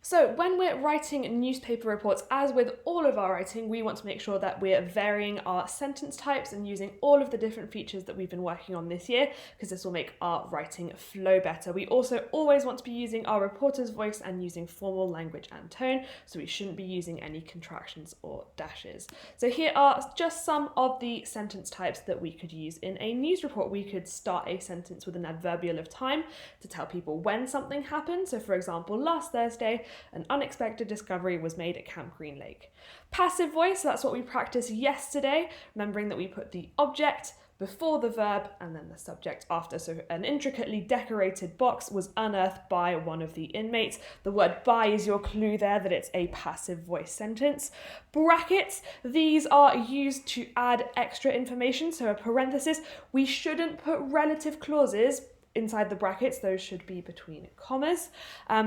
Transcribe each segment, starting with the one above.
So when we're writing newspaper reports, as with all of our writing, we want to make sure that we're varying our sentence types and using all of the different features that we've been working on this year, because this will make our writing flow better. We also always want to be using our reporter's voice and using formal language and tone, so we shouldn't be using any contractions or dashes. So here are just some of the sentence types that we could use in a news report. We could start a sentence with an adverbial of time to tell people when something happened. So for example, last Thursday, an unexpected discovery was made at Camp Green Lake. Passive voice, that's what we practiced yesterday, remembering that we put the object before the verb and then the subject after. So an intricately decorated box was unearthed by one of the inmates. The word by is your clue there that it's a passive voice sentence. Brackets, these are used to add extra information. So a parenthesis, we shouldn't put relative clauses inside the brackets, those should be between commas.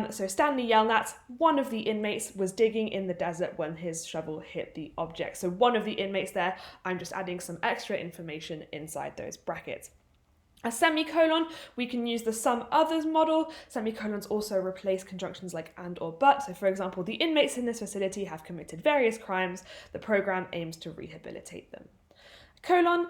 So Stanley Yelnats, one of the inmates, was digging in the desert when his shovel hit the object. So one of the inmates there, I'm just adding some extra information inside those brackets. A semicolon, we can use the some others model. Semicolons also replace conjunctions like and or but. So for example, the inmates in this facility have committed various crimes. The program aims to rehabilitate them. Colon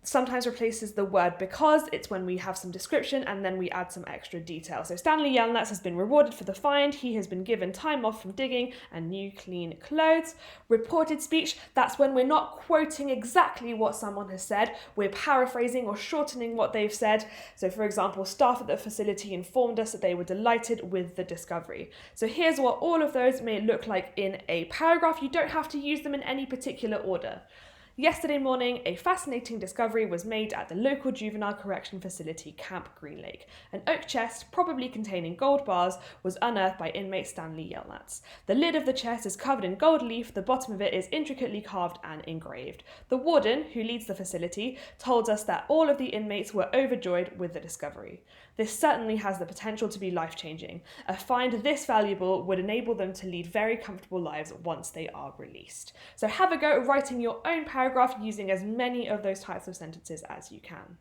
sometimes replaces the word because. It's when we have some description and then we add some extra detail. So Stanley Yelnats has been rewarded for the find. He has been given time off from digging and new clean clothes. Reported speech, that's when we're not quoting exactly what someone has said. We're paraphrasing or shortening what they've said. So for example, staff at the facility informed us that they were delighted with the discovery. So here's what all of those may look like in a paragraph. You don't have to use them in any particular order. Yesterday morning, a fascinating discovery was made at the local juvenile correction facility, Camp Green Lake. An oak chest, probably containing gold bars, was unearthed by inmate Stanley Yelnats. The lid of the chest is covered in gold leaf, the bottom of it is intricately carved and engraved. The warden, who leads the facility, told us that all of the inmates were overjoyed with the discovery. This certainly has the potential to be life-changing. A find this valuable would enable them to lead very comfortable lives once they are released. So have a go at writing your own paragraph using as many of those types of sentences as you can.